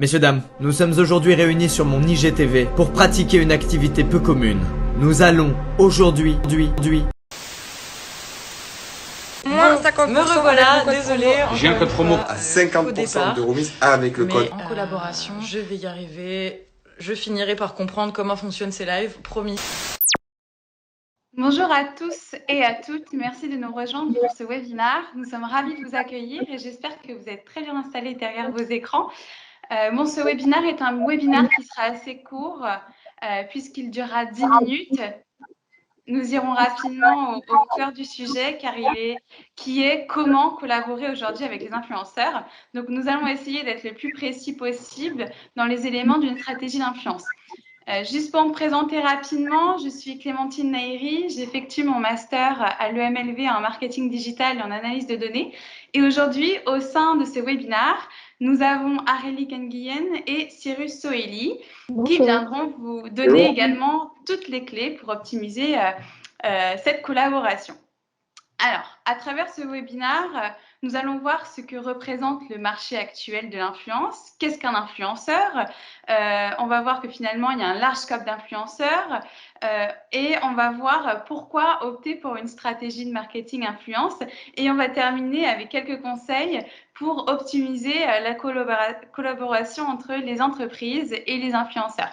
Messieurs, dames, nous sommes aujourd'hui réunis sur mon IGTV pour pratiquer une activité peu commune. Nous allons aujourd'hui, Moins 50%. Me revoilà, désolé. J'ai un code promo à 50% de remise avec le code. En collaboration, je vais y arriver. Je finirai par comprendre comment fonctionnent ces lives, promis. Bonjour à tous et à toutes, merci de nous rejoindre pour ce webinaire. Nous sommes ravis de vous accueillir et j'espère que vous êtes très bien installés derrière vos écrans. Ce webinaire est un webinaire qui sera assez court puisqu'il durera 10 minutes. Nous irons rapidement au cœur du sujet qui est comment collaborer aujourd'hui avec les influenceurs. Donc, nous allons essayer d'être le plus précis possible dans les éléments d'une stratégie d'influence. Juste pour me présenter rapidement, je suis Clémentine Nairi, j'effectue mon master à l'EMLV en marketing digital et en analyse de données. Et aujourd'hui, au sein de ce webinaire, nous avons Arélie Nguyen et Cyrus Soeli qui viendront vous donner également toutes les clés pour optimiser cette collaboration. Alors, à travers ce webinaire, nous allons voir ce que représente le marché actuel de l'influence. Qu'est-ce qu'un influenceur? On va voir que finalement, il y a un large scope d'influenceurs et on va voir pourquoi opter pour une stratégie de marketing influence. Et on va terminer avec quelques conseils pour optimiser la collaboration entre les entreprises et les influenceurs.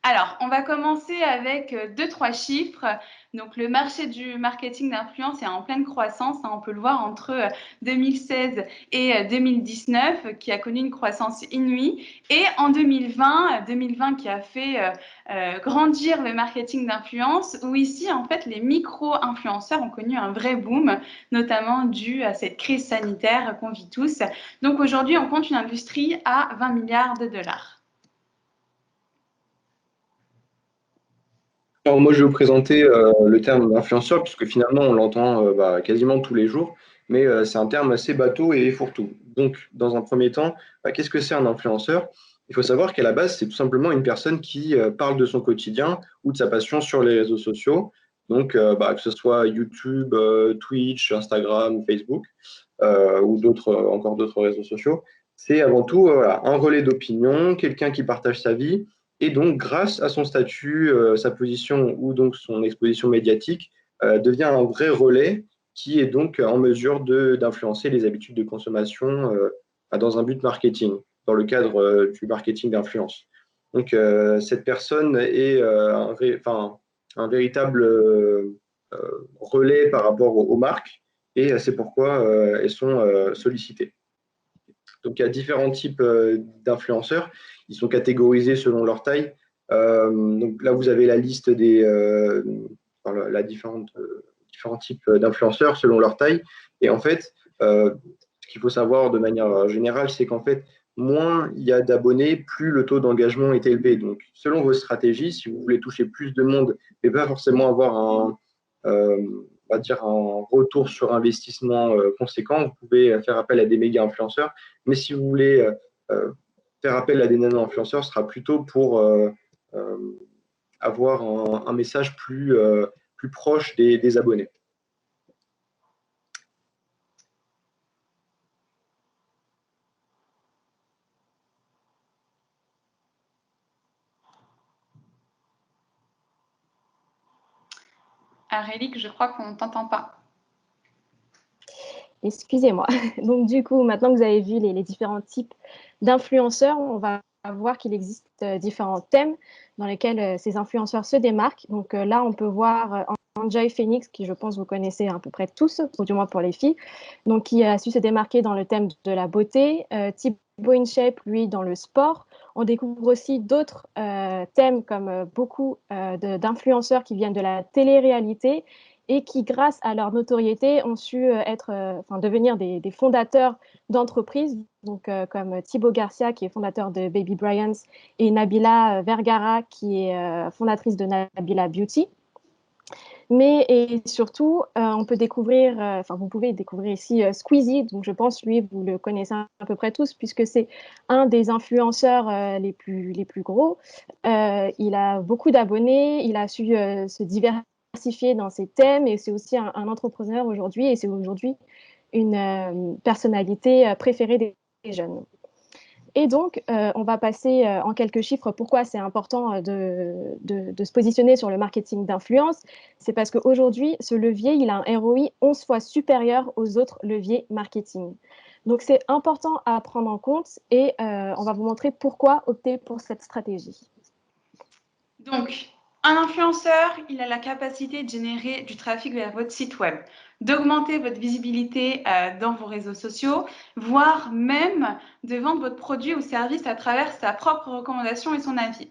Alors, on va commencer avec 2-3 chiffres. Donc, le marché du marketing d'influence est en pleine croissance. On peut le voir entre 2016 et 2019, qui a connu une croissance inouïe. Et en 2020 qui a fait grandir le marketing d'influence, où ici, en fait, les micro-influenceurs ont connu un vrai boom, notamment dû à cette crise sanitaire qu'on vit tous. Donc, aujourd'hui, on compte une industrie à 20 milliards de dollars. Alors moi, je vais vous présenter le terme influenceur, puisque finalement, on l'entend quasiment tous les jours, mais c'est un terme assez bateau et fourre-tout. Donc, dans un premier temps, qu'est-ce que c'est un influenceur? Il faut savoir qu'à la base, c'est tout simplement une personne qui parle de son quotidien ou de sa passion sur les réseaux sociaux, donc que ce soit YouTube, Twitch, Instagram, Facebook, ou encore d'autres réseaux sociaux. C'est avant tout un relais d'opinion, quelqu'un qui partage sa vie, et donc, grâce à son statut, sa position ou donc son exposition médiatique, devient un vrai relais qui est donc en mesure d'influencer les habitudes de consommation dans un but marketing, dans le cadre du marketing d'influence. Donc, cette personne est un véritable relais par rapport aux marques et c'est pourquoi elles sont sollicitées. Donc, il y a différents types d'influenceurs. Ils sont catégorisés selon leur taille. Donc là, vous avez la liste différents types d'influenceurs selon leur taille. Et en fait, ce qu'il faut savoir de manière générale, c'est qu'en fait, moins il y a d'abonnés, plus le taux d'engagement est élevé. Donc, selon vos stratégies, si vous voulez toucher plus de monde, mais pas forcément avoir un retour sur investissement conséquent, vous pouvez faire appel à des méga influenceurs. Mais si vous voulez faire appel à des nano-influenceurs, ce sera plutôt pour avoir un message plus proche des abonnés. Arélie, je crois qu'on ne t'entend pas. Excusez-moi. Donc, du coup, maintenant que vous avez vu les différents types d'influenceurs, on va voir qu'il existe différents thèmes dans lesquels ces influenceurs se démarquent. Donc là, on peut voir Enjoy Phoenix, qui je pense vous connaissez à peu près tous, ou du moins pour les filles, donc qui a su se démarquer dans le thème de la beauté. Thibaut InShape, lui, dans le sport. On découvre aussi d'autres thèmes comme beaucoup d'influenceurs qui viennent de la télé-réalité et qui, grâce à leur notoriété, ont su devenir des fondateurs d'entreprises, donc comme Thibaut Garcia, qui est fondateur de Baby Bryans, et Nabila Vergara, qui est fondatrice de Nabila Beauty. Mais et surtout, on peut découvrir, vous pouvez découvrir ici Squeezie, donc je pense, lui, vous le connaissez à peu près tous, puisque c'est un des influenceurs les plus gros. Il a beaucoup d'abonnés, il a su se diversifier dans ses thèmes, et c'est aussi un entrepreneur aujourd'hui, et c'est aujourd'hui une personnalité préférée des jeunes. Et donc, on va passer en quelques chiffres pourquoi c'est important de se positionner sur le marketing d'influence. C'est parce qu'aujourd'hui, ce levier, il a un ROI 11 fois supérieur aux autres leviers marketing. Donc, c'est important à prendre en compte et on va vous montrer pourquoi opter pour cette stratégie. Donc, un influenceur, il a la capacité de générer du trafic vers votre site web, d'augmenter votre visibilité dans vos réseaux sociaux, voire même de vendre votre produit ou service à travers sa propre recommandation et son avis.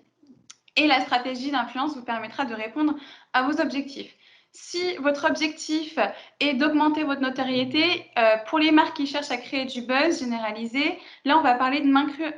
Et la stratégie d'influence vous permettra de répondre à vos objectifs. Si votre objectif est d'augmenter votre notoriété, pour les marques qui cherchent à créer du buzz généralisé, là, on va parler de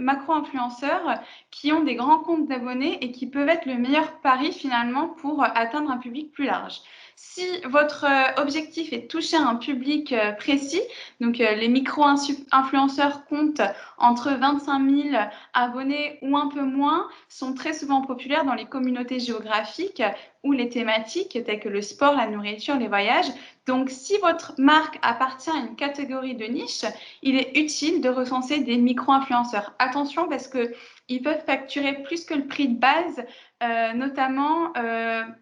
macro-influenceurs qui ont des grands comptes d'abonnés et qui peuvent être le meilleur pari finalement pour atteindre un public plus large. Si votre objectif est de toucher un public précis, donc les micro-influenceurs comptent entre 25 000 abonnés ou un peu moins, sont très souvent populaires dans les communautés géographiques ou les thématiques telles que le sport, la nourriture, les voyages. Donc, si votre marque appartient à une catégorie de niche, il est utile de recenser des micro-influenceurs. Attention parce qu'ils peuvent facturer plus que le prix de base, notamment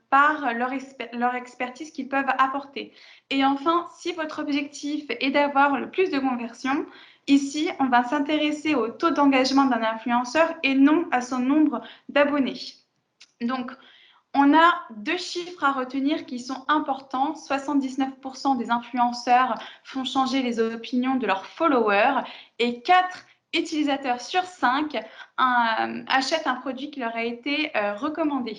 par leur expertise qu'ils peuvent apporter. Et enfin, si votre objectif est d'avoir le plus de conversions, ici, on va s'intéresser au taux d'engagement d'un influenceur et non à son nombre d'abonnés. Donc, on a 2 chiffres à retenir qui sont importants. 79% des influenceurs font changer les opinions de leurs followers et 4 utilisateurs sur 5 achètent un produit qui leur a été recommandé.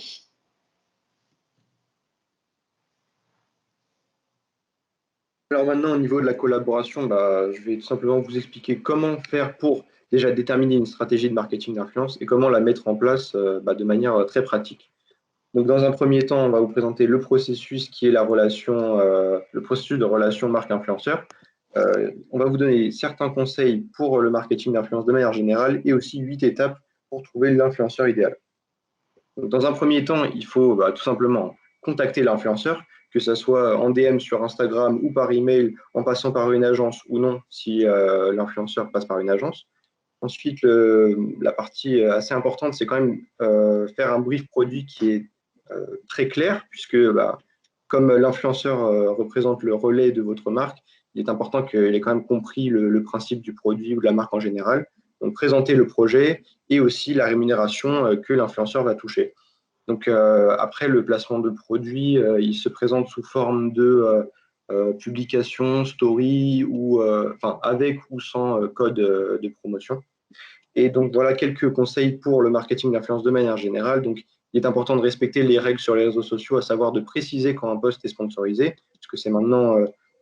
Alors maintenant, au niveau de la collaboration, je vais tout simplement vous expliquer comment faire pour déjà déterminer une stratégie de marketing d'influence et comment la mettre en place de manière très pratique. Donc, dans un premier temps, on va vous présenter le processus qui est le processus de relation marque-influenceur. On va vous donner certains conseils pour le marketing d'influence de manière générale et aussi 8 étapes pour trouver l'influenceur idéal. Donc, dans un premier temps, il faut tout simplement contacter l'influenceur, que ce soit en DM sur Instagram ou par email, en passant par une agence ou non, si l'influenceur passe par une agence. Ensuite, la partie assez importante, c'est quand même faire un brief produit qui est très clair, puisque comme l'influenceur représente le relais de votre marque, il est important qu'il ait quand même compris le principe du produit ou de la marque en général. Donc, présenter le projet et aussi la rémunération que l'influenceur va toucher. Donc, après, le placement de produit, il se présente sous forme de publication, story, ou avec ou sans code de promotion. Et donc, voilà quelques conseils pour le marketing d'influence de manière générale. Donc, il est important de respecter les règles sur les réseaux sociaux, à savoir de préciser quand un post est sponsorisé, parce que c'est maintenant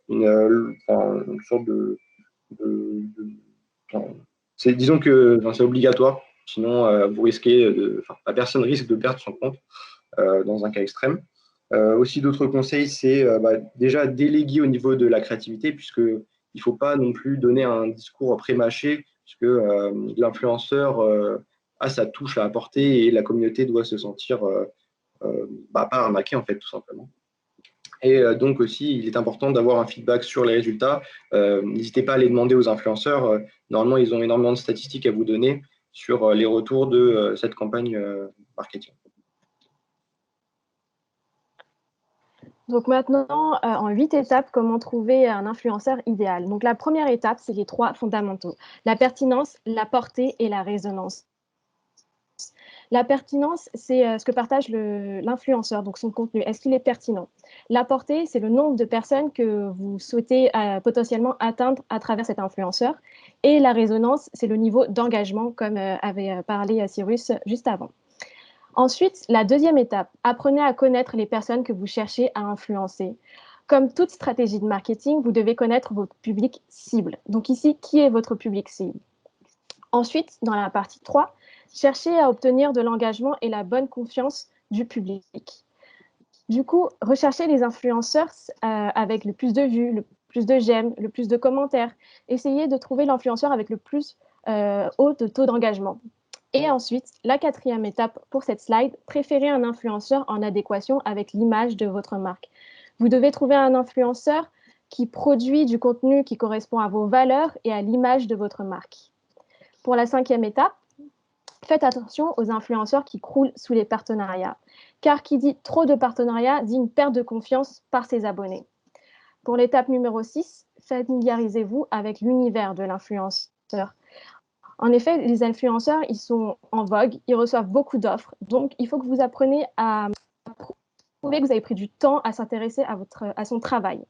une sorte disons que c'est obligatoire, sinon vous risquez la personne risque de perdre son compte dans un cas extrême. Aussi, d'autres conseils, c'est déjà déléguer au niveau de la créativité, puisqu'il ne faut pas non plus donner un discours prémâché, puisque l'influenceur a sa touche à apporter et la communauté doit se sentir pas arnaquée, en fait, tout simplement. Et donc aussi, il est important d'avoir un feedback sur les résultats. N'hésitez pas à les demander aux influenceurs. Normalement, ils ont énormément de statistiques à vous donner sur les retours de cette campagne marketing. Donc maintenant, en 8 étapes, comment trouver un influenceur idéal. Donc la première étape, c'est les 3 fondamentaux. La pertinence, la portée et la résonance. La pertinence, c'est ce que partage l'influenceur, donc son contenu. Est-ce qu'il est pertinent? La portée, c'est le nombre de personnes que vous souhaitez potentiellement atteindre à travers cet influenceur. Et la résonance, c'est le niveau d'engagement, comme avait parlé Cyrus juste avant. Ensuite, la deuxième étape, apprenez à connaître les personnes que vous cherchez à influencer. Comme toute stratégie de marketing, vous devez connaître votre public cible. Donc ici, qui est votre public cible? Ensuite, dans la partie 3, cherchez à obtenir de l'engagement et la bonne confiance du public. Du coup, recherchez les influenceurs avec le plus de vues, le plus de j'aime, le plus de commentaires. Essayez de trouver l'influenceur avec le plus haut taux d'engagement. Et ensuite, la quatrième étape pour cette slide, préférez un influenceur en adéquation avec l'image de votre marque. Vous devez trouver un influenceur qui produit du contenu qui correspond à vos valeurs et à l'image de votre marque. Pour la 5e étape, faites attention aux influenceurs qui croulent sous les partenariats, car qui dit trop de partenariats dit une perte de confiance par ses abonnés. Pour l'étape numéro 6, familiarisez-vous avec l'univers de l'influenceur. En effet, les influenceurs, ils sont en vogue, ils reçoivent beaucoup d'offres, donc il faut que vous appreniez à prouver que vous avez pris du temps à s'intéresser à son travail.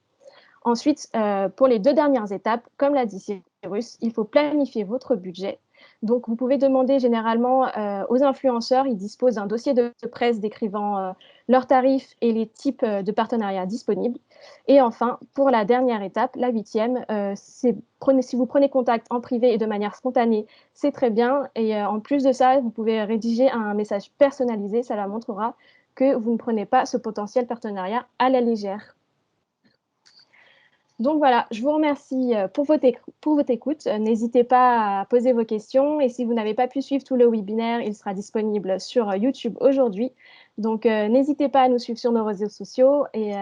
Ensuite, pour les 2 dernières étapes, comme l'a dit Cyrus, il faut planifier votre budget. Donc, vous pouvez demander généralement aux influenceurs, ils disposent d'un dossier de presse décrivant leurs tarifs et les types de partenariats disponibles. Et enfin, pour la dernière étape, la 8e, si vous prenez contact en privé et de manière spontanée, c'est très bien. Et en plus de ça, vous pouvez rédiger un message personnalisé, ça leur montrera que vous ne prenez pas ce potentiel partenariat à la légère. Donc voilà, je vous remercie pour votre écoute. N'hésitez pas à poser vos questions et si vous n'avez pas pu suivre tout le webinaire, il sera disponible sur YouTube aujourd'hui. Donc n'hésitez pas à nous suivre sur nos réseaux sociaux et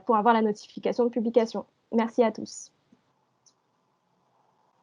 pour avoir la notification de publication. Merci à tous.